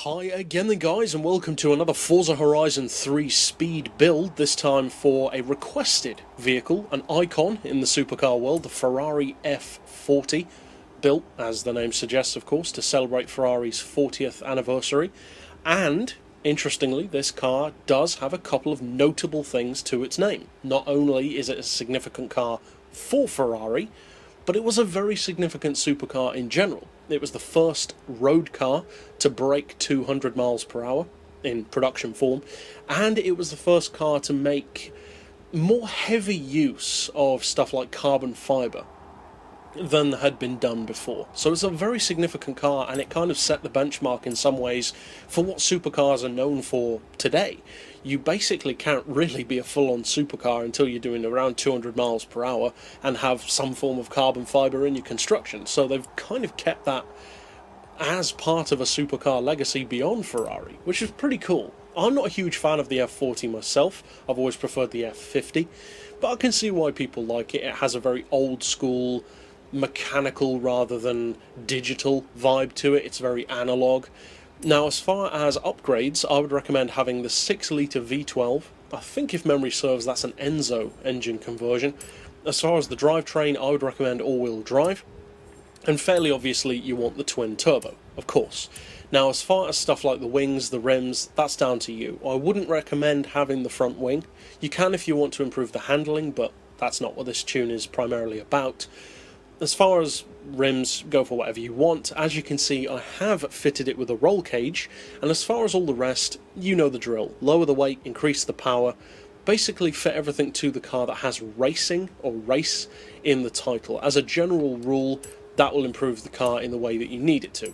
Hi again then guys, and welcome to another Forza Horizon 3 speed build, this time for a requested vehicle, an icon in the supercar world, the Ferrari F40, built, as the name suggests of course, to celebrate Ferrari's 40th anniversary. And, interestingly, this car does have a couple of notable things to its name. Not only is it a significant car for Ferrari, but it was a very significant supercar in general. It was the first road car to break 200 miles per hour in production form, and it was the first car to make more heavy use of stuff like carbon fibre than had been done before. So it's a very significant car, and it kind of set the benchmark in some ways for what supercars are known for today. You basically can't really be a full-on supercar until you're doing around 200 miles per hour and have some form of carbon fibre in your construction. So they've kind of kept that as part of a supercar legacy beyond Ferrari, which is pretty cool. I'm not a huge fan of the F40 myself. I've always preferred the F50, but I can see why people like it. It has a very old school, mechanical rather than digital vibe to it. It's very analog. Now, as far as upgrades, I would recommend having the 6-litre V12. I think, if memory serves, that's an Enzo engine conversion. As far as the drivetrain, I would recommend all-wheel drive. And fairly obviously, you want the twin-turbo, of course. Now, as far as stuff like the wings, the rims, that's down to you. I wouldn't recommend having the front wing. You can if you want to improve the handling, but that's not what this tune is primarily about. As far as rims, go for whatever you want. As you can see, I have fitted it with a roll cage, and as far as all the rest, you know the drill. Lower the weight, increase the power, basically fit everything to the car that has racing or race in the title. As a general rule, that will improve the car in the way that you need it to.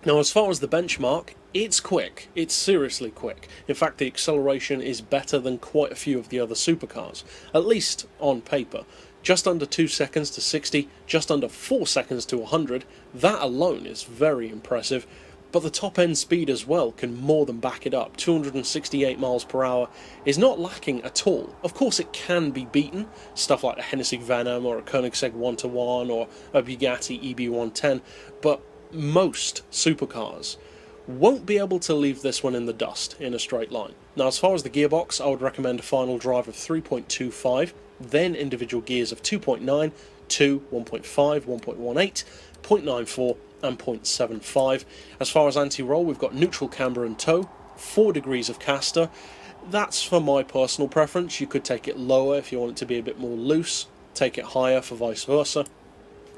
Now, as far as the benchmark, it's quick. It's seriously quick. In fact, the acceleration is better than quite a few of the other supercars, at least on paper. Just under 2 seconds to 60, just under 4 seconds to 100, that alone is very impressive, but the top end speed as well can more than back it up. 268 miles per hour is not lacking at all. Of course it can be beaten, stuff like a Hennessy Venom or a Koenigsegg 1-to-1 or a Bugatti EB110, but most supercars won't be able to leave this one in the dust in a straight line. Now, as far as the gearbox, I would recommend a final drive of 3.25, then individual gears of 2.9, 2, 1.5, 1.18, 0.94 and 0.75. As far as anti-roll, we've got neutral camber and toe, 4 degrees of caster. That's for my personal preference. You could take it lower if you want it to be a bit more loose, take it higher for vice versa.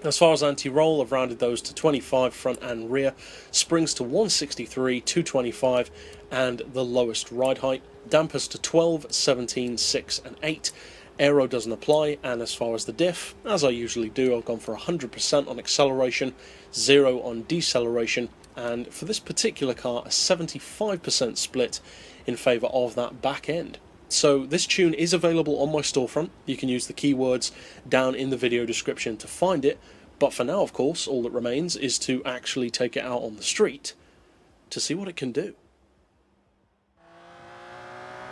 As far as anti-roll, I've rounded those to 25 front and rear, springs to 163, 225, and the lowest ride height, dampers to 12, 17, 6 and 8. Aero doesn't apply, and as far as the diff, as I usually do, I've gone for 100% on acceleration, 0 on deceleration, and for this particular car, a 75% split in favour of that back end. So this tune is available on my storefront. You can use the keywords down in the video description to find it, but for now, of course, all that remains is to actually take it out on the street to see what it can do.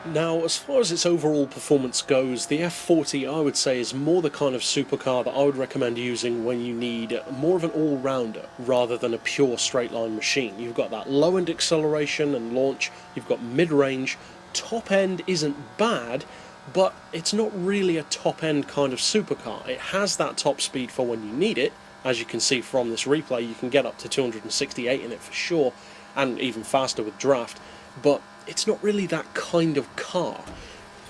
Now, as far as its overall performance goes, the F40 I would say is more the kind of supercar that I would recommend using when you need more of an all-rounder rather than a pure straight-line machine. You've got that low-end acceleration and launch, you've got mid-range, top-end isn't bad, but it's not really a top-end kind of supercar. It has that top speed for when you need it. As you can see from this replay, you can get up to 268 in it for sure, and even faster with draft, but it's not really that kind of car.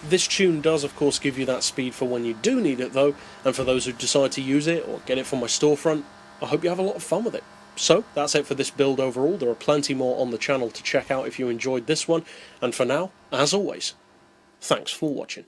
This tune does, of course, give you that speed for when you do need it, though, and for those who decide to use it or get it from my storefront, I hope you have a lot of fun with it. So, that's it for this build overall. There are plenty more on the channel to check out if you enjoyed this one, and for now, as always, thanks for watching.